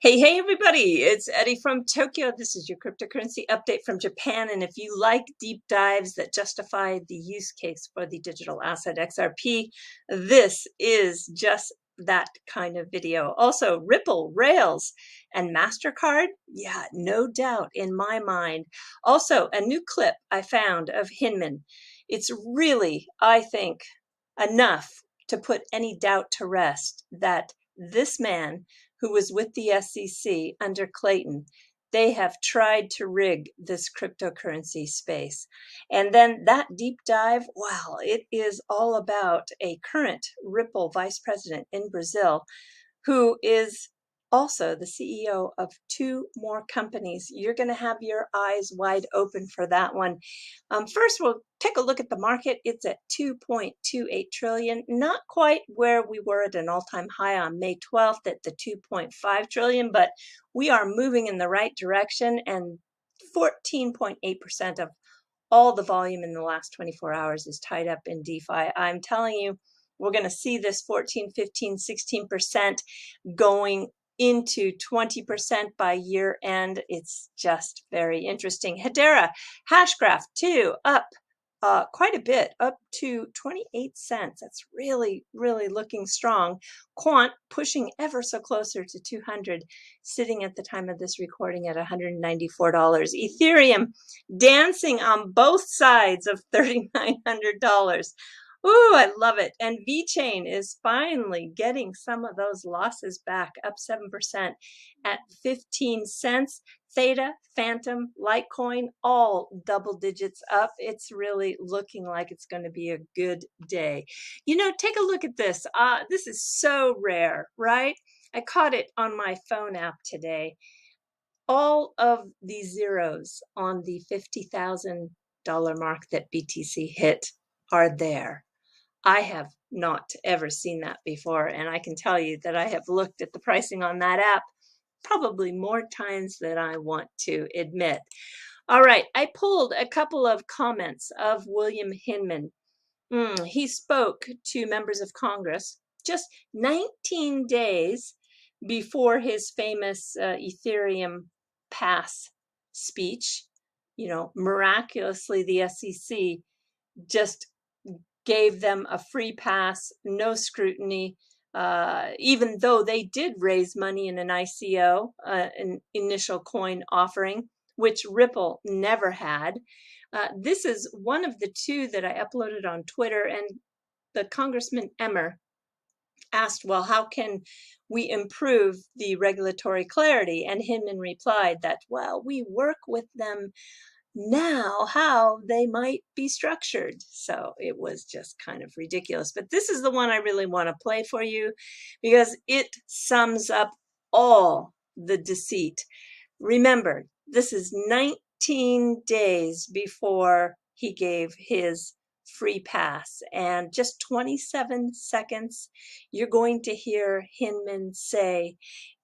Hey, everybody, it's Eri from Tokyo. This is your cryptocurrency update from Japan. And if you like deep dives that justify the use case for the digital asset XRP, this is just that kind of video. Also, Ripple, Rails, and Mastercard. Yeah, no doubt in my mind. Also, a new clip I found of Hinman. It's really, I think, enough to put any doubt to rest that this man who was with the SEC under Clayton, they have tried to rig this cryptocurrency space. And then that deep dive, wow, it is all about a current Ripple vice president in Brazil who is also the CEO of two more companies. You're going to have your eyes wide open for that one. First, we'll take a look at the market. It's at 2.28 trillion, not quite where we were at an all-time high on May 12th at the 2.5 trillion, but we are moving in the right direction, and 14.8% of all the volume in the last 24 hours is tied up in DeFi. I'm telling you, we're going to see this 14, 15, 16% going into 20% by year end. It's just very interesting. Hedera, Hashgraph, too, up quite a bit, up to 28 cents. That's really, really looking strong. Quant pushing ever so closer to 200, sitting at the time of this recording at $194. Ethereum dancing on both sides of $3,900. Ooh, I love it. And VeChain is finally getting some of those losses back, up 7% at 15 cents. Theta, Phantom, Litecoin, all double digits up. It's really looking like it's going to be a good day. You know, take a look at this. This is so rare, right? I caught it on my phone app today. All of the zeros on the $50,000 mark that BTC hit are there. I have not ever seen that before, and I can tell you that I have looked at the pricing on that app probably more times than I want to admit. All right, I pulled a couple of comments of William Hinman. He spoke to members of Congress just 19 days before his famous Ethereum pass speech. You know, miraculously, the SEC just gave them a free pass, no scrutiny, even though they did raise money in an ICO, an initial coin offering, which Ripple never had. This is one of the two that I uploaded on Twitter, and the Congressman Emmer asked, well, how can we improve the regulatory clarity? And Hinman replied that, well, we work with them now how they might be structured. So it was just kind of ridiculous. But this is the one I really want to play for you because it sums up all the deceit. Remember, this is 19 days before he gave his free pass, and just 27 seconds, you're going to hear Hinman say,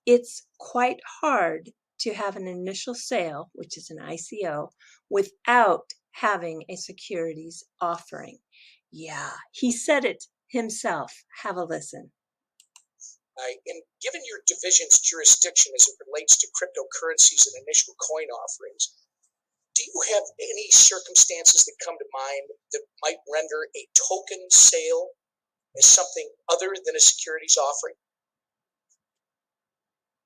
it's quite hard to have an initial sale, which is an ICO, without having a securities offering. Yeah, he said it himself. Have a listen. And given your division's jurisdiction as it relates to cryptocurrencies and initial coin offerings, do you have any circumstances that come to mind that might render a token sale as something other than a securities offering?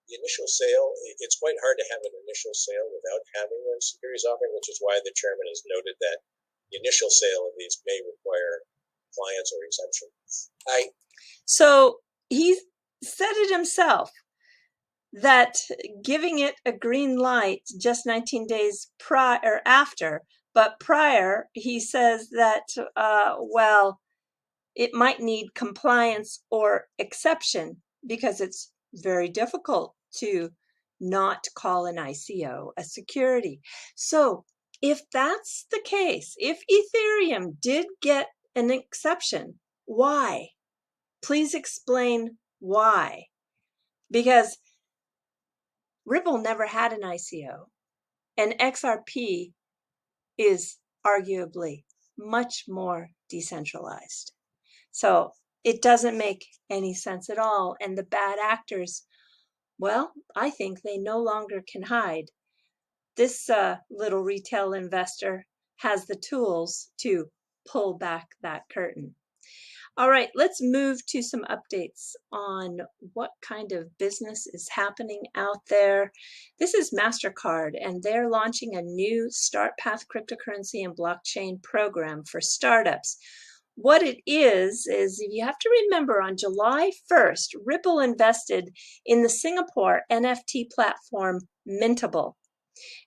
The initial sale, it's quite hard to have an initial sale without having a securities offering, which is why the chairman has noted that the initial sale of these may require compliance or exemption. So he said it himself that giving it a green light just 19 days prior after, but prior he says that, well, it might need compliance or exception because it's very difficult to not call an ICO a security. So if that's the case, if Ethereum did get an exception, why? Please explain why. Because Ripple never had an ICO, and XRP is arguably much more decentralized. So it doesn't make any sense at all. And the bad actors Well, I think they no longer can hide. This little retail investor has the tools to pull back that curtain. All right, let's move to some updates on what kind of business is happening out there. This is Mastercard, and they're launching a new Start Path cryptocurrency and blockchain program for startups. What it is you have to remember on July 1st, Ripple invested in the Singapore NFT platform Mintable.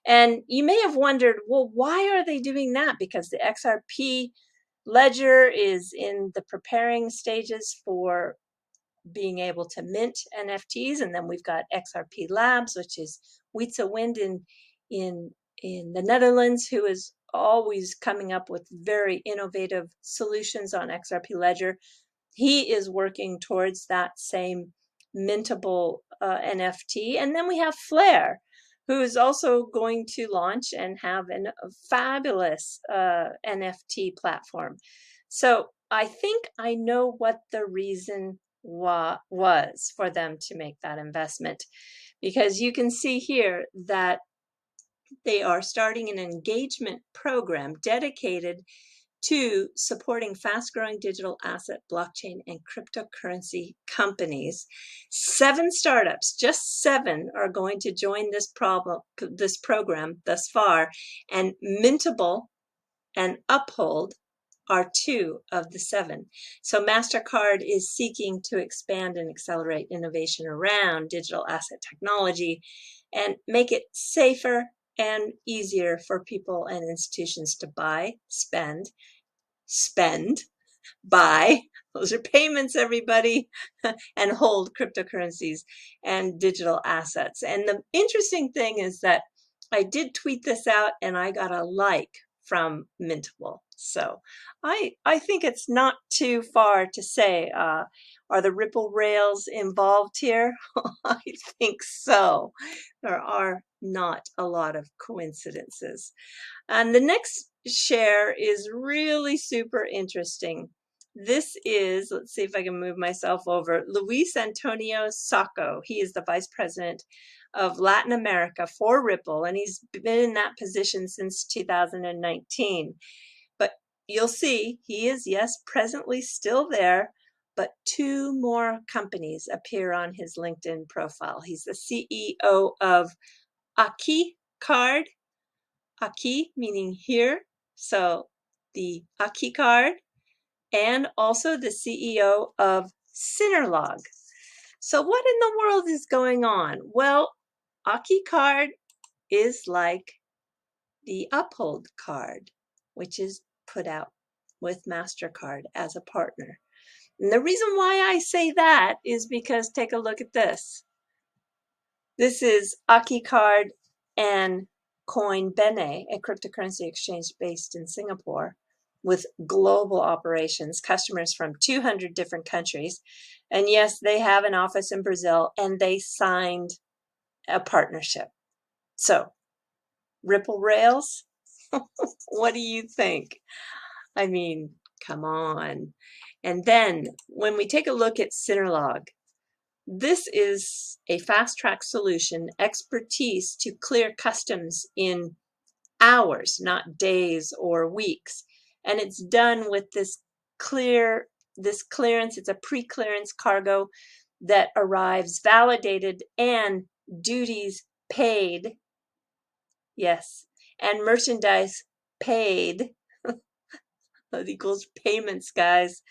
And you may have wondered, well, why are they doing that? Because the XRP ledger is in the preparing stages for being able to mint NFTs, and then we've got XRP Labs, which is Wietse Wind in the Netherlands, who is always coming up with very innovative solutions on XRP ledger. He is working towards that same mintable NFT, and then we have Flare, who is also going to launch and have a fabulous NFT platform. So I think I know what the reason was for them to make that investment, because you can see here that they are starting an engagement program dedicated to supporting fast-growing digital asset, blockchain, and cryptocurrency companies. 7 startups, just 7, are going to join this program thus far, and Mintable and Uphold are 2 of the 7. So Mastercard is seeking to expand and accelerate innovation around digital asset technology and make it safer and easier for people and institutions to buy, spend, buy, those are payments, everybody, and hold cryptocurrencies and digital assets. And the interesting thing is that I did tweet this out and I got a like from Mintable. So I think it's not too far to say, are the Ripple Rails involved here? I think so. There are not a lot of coincidences. And the next share is really super interesting. This is, let's see if I can move myself over, Luis Antonio Sacco. He is the Vice President of Latin America for Ripple, and he's been in that position since 2019. But you'll see he is, yes, presently still there, but 2 more companies appear on his LinkedIn profile. He's the CEO of Aqui Card, Aqui meaning here, so the Aqui Card, and also the CEO of Synerlog. So what in the world is going on? Well, Aqui Card is like the Uphold card, which is put out with Mastercard as a partner. And the reason why I say that is because take a look at this. This is Aqui Card and Coinbene, a cryptocurrency exchange based in Singapore with global operations, customers from 200 different countries. And yes, they have an office in Brazil, and they signed a partnership. So, Ripple Rails, what do you think? I mean, come on. And then when we take a look at Cinelog, this is a fast-track solution, expertise to clear customs in hours, not days or weeks. And it's done with this clearance. It's a pre-clearance cargo that arrives validated and duties paid. Yes, and merchandise paid. That equals payments, guys.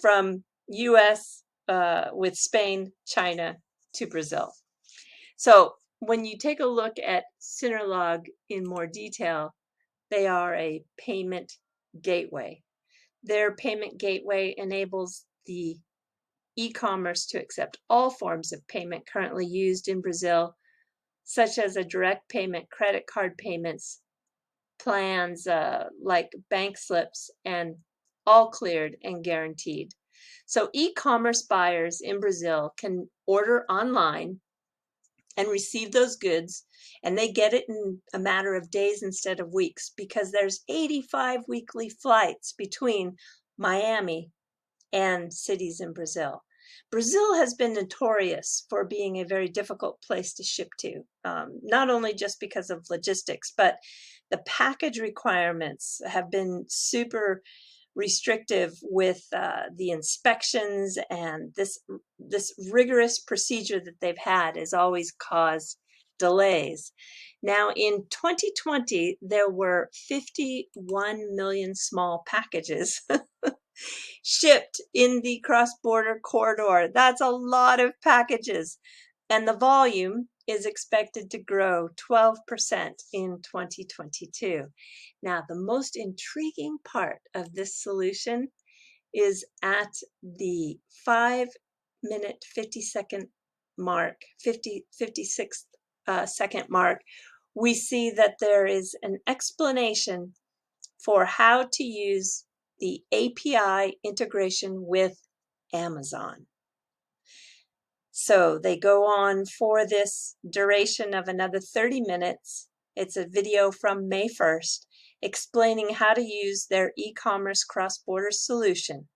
From U.S. With Spain, China to Brazil. So when you take a look at Synerlog in more detail, they are a payment gateway. Their payment gateway enables the e-commerce to accept all forms of payment currently used in Brazil, such as a direct payment, credit card payments, plans like bank slips, and all cleared and guaranteed. So e-commerce buyers in Brazil can order online and receive those goods, and they get it in a matter of days instead of weeks, because there's 85 weekly flights between Miami and cities in Brazil. Brazil has been notorious for being a very difficult place to ship to, not only just because of logistics, but the package requirements have been super restrictive with the inspections, and this rigorous procedure that they've had has always caused delays. Now, in 2020, there were 51 million small packages shipped in the cross-border corridor. That's a lot of packages, and the volume is expected to grow 12% in 2022. Now, the most intriguing part of this solution is at the 5-minute 50-second mark, 56th second mark. We see that there is an explanation for how to use the API integration with Amazon. So they go on for this duration of another 30 minutes. It's a video from May 1st explaining how to use their e-commerce cross-border solution,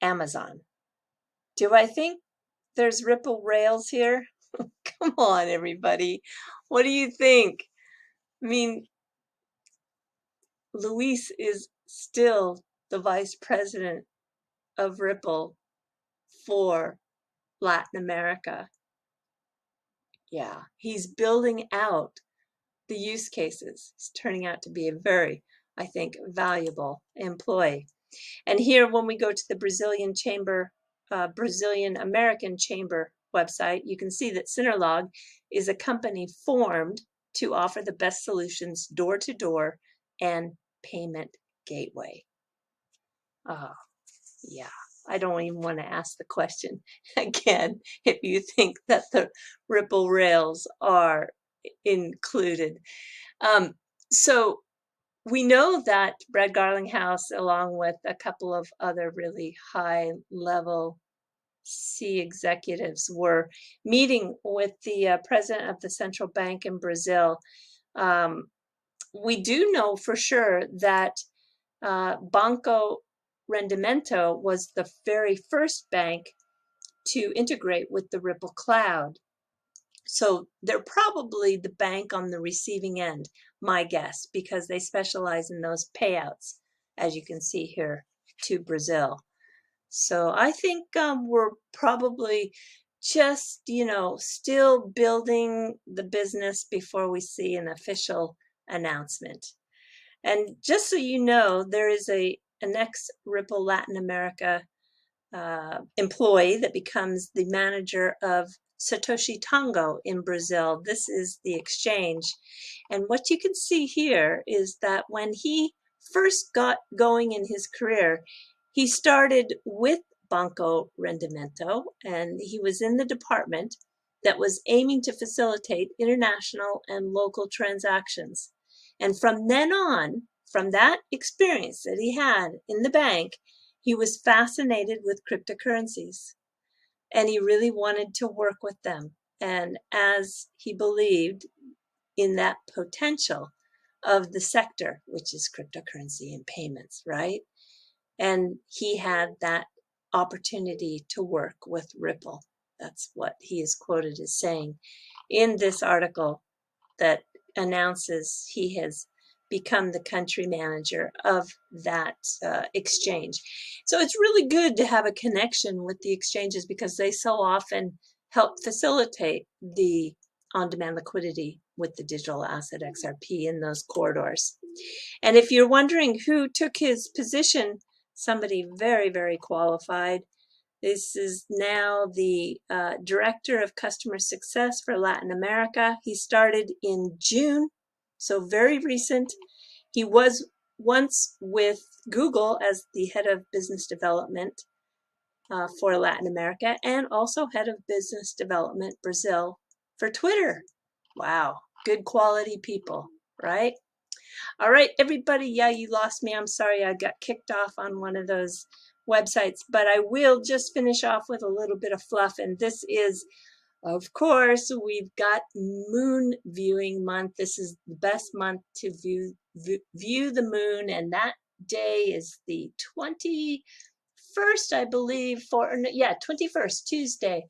Amazon. Do I think there's Ripple Rails here? Come on, everybody. What do you think? I mean, Luis is still the vice president of Ripple for Latin America. Yeah, he's building out the use cases. He's turning out to be a very, I think, valuable employee. And here, when we go to the Brazilian Chamber, Brazilian American Chamber website, you can see that Synerlog is a company formed to offer the best solutions door-to-door and payment gateway. Oh, yeah. I don't even want to ask the question again if you think that the Ripple Rails are included. So we know that Brad Garlinghouse, along with a couple of other really high-level C executives, were meeting with the president of the central bank in Brazil. We do know for sure that Banco Rendimento was the very first bank to integrate with the Ripple cloud. So they're probably the bank on the receiving end, my guess, because they specialize in those payouts, as you can see here, to Brazil. So I think we're probably just, still building the business before we see an official announcement. And just so you know, there is an ex-Ripple Latin America employee that becomes the manager of Satoshi Tango in Brazil. This is the exchange. And what you can see here is that when he first got going in his career, he started with Banco Rendimento, and he was in the department that was aiming to facilitate international and local transactions. And from then on, from that experience that he had in the bank, he was fascinated with cryptocurrencies, and he really wanted to work with them. And as he believed in that potential of the sector, which is cryptocurrency and payments, right? And he had that opportunity to work with Ripple. That's what he is quoted as saying in this article that announces he has become the country manager of that exchange. So it's really good to have a connection with the exchanges because they so often help facilitate the on-demand liquidity with the digital asset XRP in those corridors. And if you're wondering who took his position, somebody very, very qualified. This is now the Director of Customer Success for Latin America. He started in June, so very recent. He was once with Google as the Head of Business Development for Latin America, and also Head of Business Development Brazil for Twitter. Wow, good quality people, right? All right, everybody, yeah, you lost me. I'm sorry I got kicked off on one of those websites, but I will just finish off with a little bit of fluff. And this is, of course, we've got moon viewing month. This is the best month to view the moon, and that day is the 21st 21st, I believe, for, yeah, 21st, Tuesday,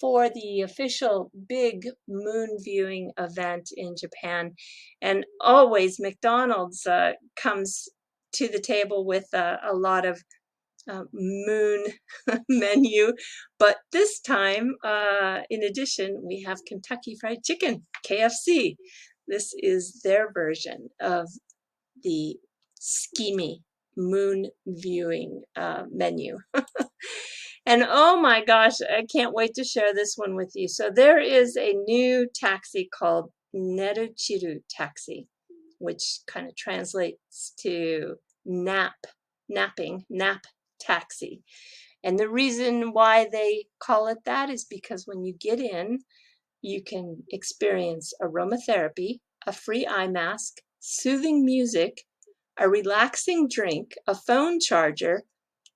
for the official big moon viewing event in Japan. And always McDonald's comes to the table with a lot of moon menu, but this time, in addition, we have Kentucky Fried Chicken, KFC. This is their version of the schemy moon viewing menu. And oh my gosh, I can't wait to share this one with you. So there is a new taxi called Neruchiru taxi, which kind of translates to nap taxi. And the reason why they call it that is because when you get in, you can experience aromatherapy, a free eye mask, soothing music, a relaxing drink, a phone charger,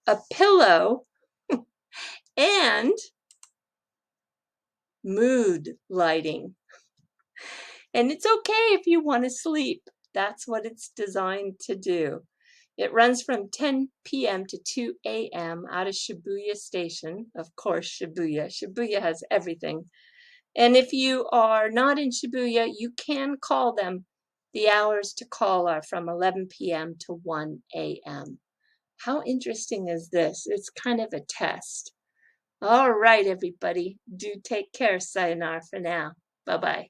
a pillow, and mood lighting. And it's okay if you want to sleep. That's what it's designed to do. It runs from 10 p.m. to 2 a.m. out of Shibuya Station. Of course, Shibuya. Shibuya has everything. And if you are not in Shibuya, you can call them. The hours to call are from 11 p.m. to 1 a.m. How interesting is this? It's kind of a test. All right, everybody. Do take care. Sayonara for now. Bye-bye.